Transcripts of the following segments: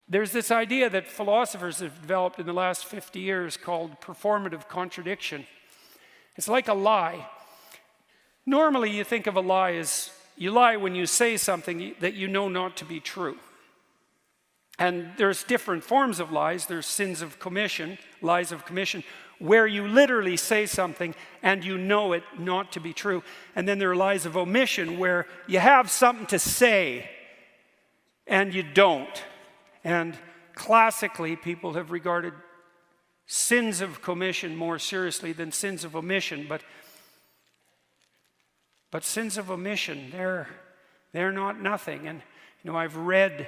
there's this idea that philosophers have developed in the last 50 years called performative contradiction. It's like a lie. Normally you think of a lie as you lie when you say something that you know not to be true. And there's different forms of lies. There's sins of commission, lies of commission, where you literally say something and you know it not to be true. And then there are lies of omission, where you have something to say and you don't. And classically, people have regarded sins of commission more seriously than sins of omission. But sins of omission, they're not nothing. And I've read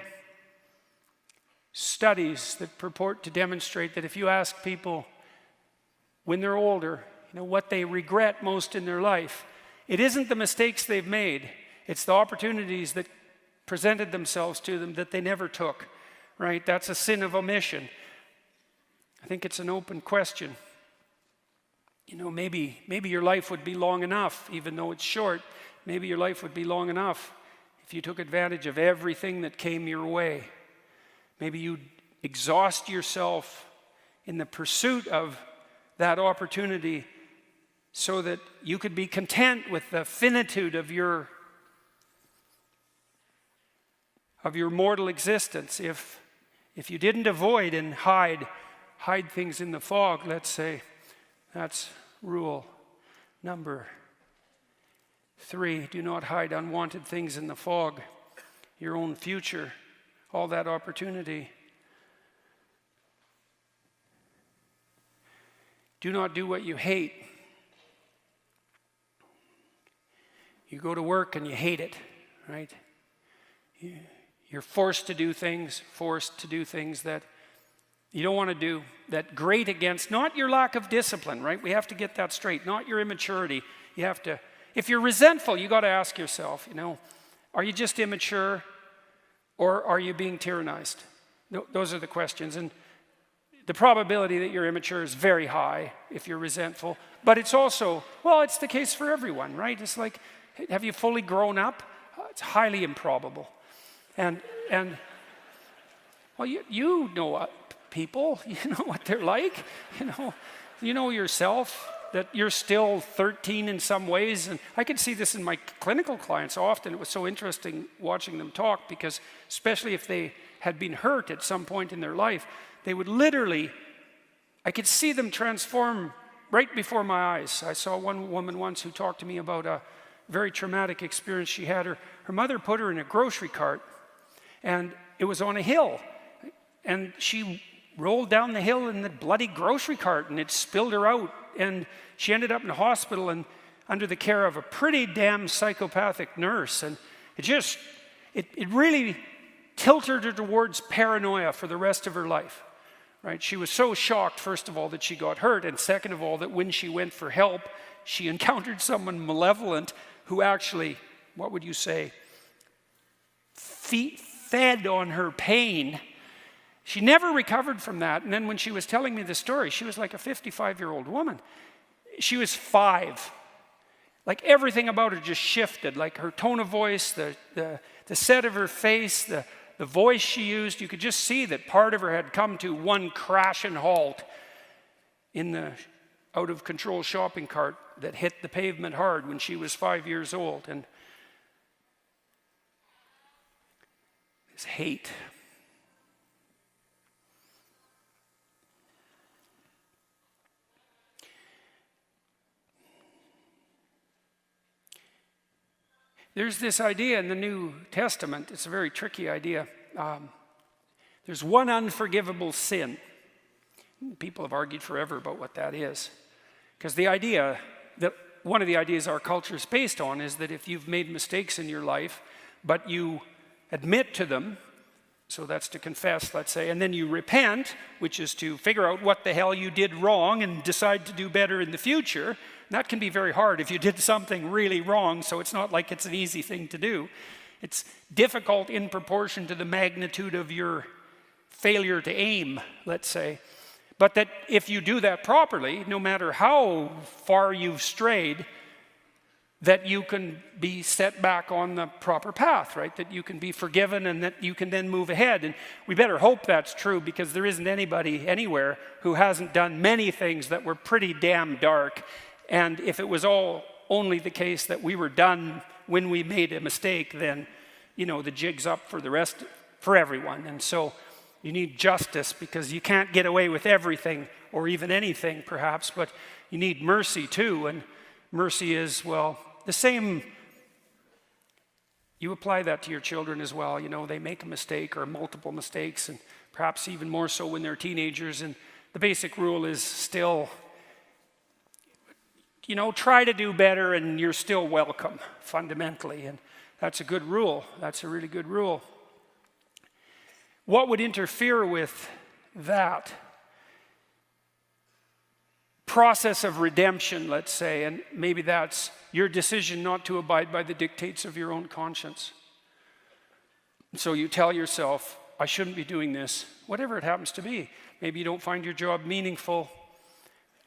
studies that purport to demonstrate that if you ask people when they're older, what they regret most in their life, it isn't the mistakes they've made, it's the opportunities that presented themselves to them that they never took, right? That's a sin of omission. I think it's an open question. Maybe your life would be long enough, even though it's short, maybe your life would be long enough if you took advantage of everything that came your way. Maybe you'd exhaust yourself in the pursuit of that opportunity so that you could be content with the finitude of your mortal existence. If you didn't avoid and hide things in the fog, let's say, that's rule number 3. Do not hide unwanted things in the fog. Your own future, all that opportunity. Do not do what you hate. You go to work and you hate it, right? You're forced to do things that you don't want to do, that grate against, not your lack of discipline, right? We have to get that straight, not your immaturity. You have to, if you're resentful, you got to ask yourself, are you just immature or are you being tyrannized? Those are the questions. And the probability that you're immature is very high if you're resentful. But it's also, it's the case for everyone, right? It's like, have you fully grown up? It's highly improbable. And you know people, you know what they're like, you know yourself, that you're still 13 in some ways. And I can see this in my clinical clients often. It was so interesting watching them talk, because especially if they had been hurt at some point in their life, they would literally, I could see them transform right before my eyes. I saw one woman once who talked to me about a very traumatic experience she had. Her mother put her in a grocery cart, and it was on a hill. And she rolled down the hill in the bloody grocery cart, and it spilled her out. And she ended up in the hospital and under the care of a pretty damn psychopathic nurse. And it really tilted her towards paranoia for the rest of her life. Right? She was so shocked, first of all, that she got hurt, and second of all, that when she went for help, she encountered someone malevolent who actually, what would you say, fed on her pain. She never recovered from that. And then when she was telling me the story, she was like a 55-year-old woman. She was 5. Like everything about her just shifted, like her tone of voice, the set of her face, the voice she used. You could just see that part of her had come to one crash and halt in the out-of-control shopping cart that hit the pavement hard when she was 5 years old. And this hate. There's this idea in the New Testament. It's a very tricky idea. There's one unforgivable sin. People have argued forever about what that is. Because the idea that one of the ideas our culture is based on is that if you've made mistakes in your life, but you admit to them, so that's to confess, let's say, and then you repent, which is to figure out what the hell you did wrong and decide to do better in the future. That can be very hard if you did something really wrong, so it's not like it's an easy thing to do. It's difficult in proportion to the magnitude of your failure to aim, let's say. But that if you do that properly, no matter how far you've strayed, that you can be set back on the proper path, right? That you can be forgiven and that you can then move ahead. And we better hope that's true, because there isn't anybody anywhere who hasn't done many things that were pretty damn dark. And if it was all only the case that we were done when we made a mistake, then, you know, the jig's up for the rest, for everyone. And so you need justice, because you can't get away with everything or even anything perhaps, but you need mercy too. And mercy is, well, the same. You apply that to your children as well. You know, they make a mistake or multiple mistakes, and perhaps even more so when they're teenagers. And the basic rule is still, you know, try to do better and you're still welcome, fundamentally. And that's a good rule. That's a really good rule. What would interfere with that process of redemption, let's say, and maybe that's your decision not to abide by the dictates of your own conscience. So you tell yourself, I shouldn't be doing this, whatever it happens to be. Maybe you don't find your job meaningful.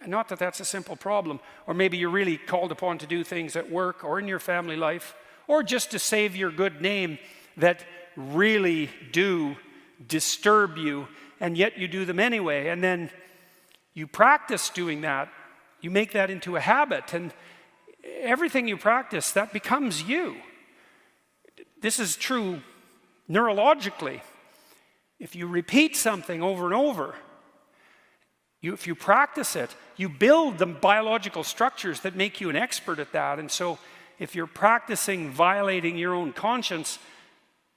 And not that that's a simple problem. Or maybe you're really called upon to do things at work or in your family life, or just to save your good name, that really do disturb you, and yet you do them anyway. And then you practice doing that. You make that into a habit, and everything you practice, that becomes you. This is true neurologically. If you repeat something over and over, if you practice it, you build the biological structures that make you an expert at that. And so if you're practicing violating your own conscience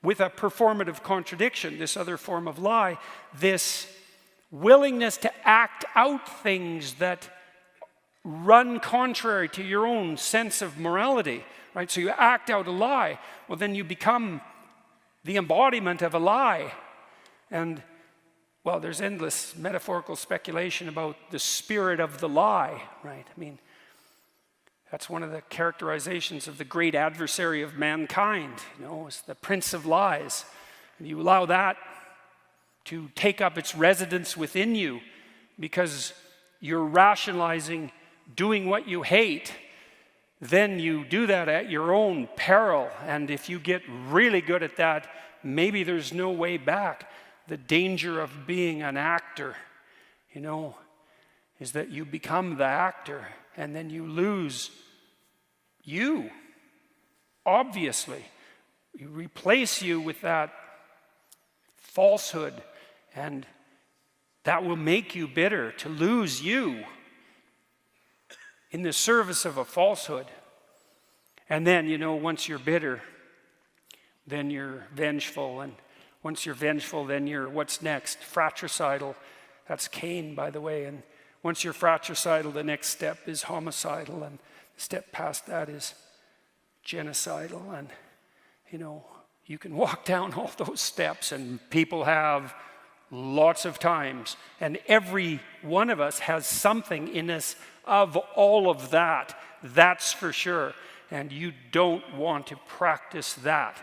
with a performative contradiction, this other form of lie, this willingness to act out things that run contrary to your own sense of morality, right? So you act out a lie. Well, then you become the embodiment of a lie. And, well, there's endless metaphorical speculation about the spirit of the lie, right? I mean, that's one of the characterizations of the great adversary of mankind, you know, is the prince of lies. And you allow that to take up its residence within you because you're rationalizing doing what you hate, then you do that at your own peril. And if you get really good at that, maybe there's no way back. The danger of being an actor, you know, is that you become the actor and then you lose you, obviously. You replace you with that falsehood, and that will make you bitter, to lose you in the service of a falsehood. And then, you know, once you're bitter, then you're vengeful. And once you're vengeful, then you're, what's next? Fratricidal. That's Cain, by the way. And once you're fratricidal, the next step is homicidal. And the step past that is genocidal. And, you know, you can walk down all those steps, and people have lots of times. And every one of us has something in us of all of that. That's for sure. And you don't want to practice that.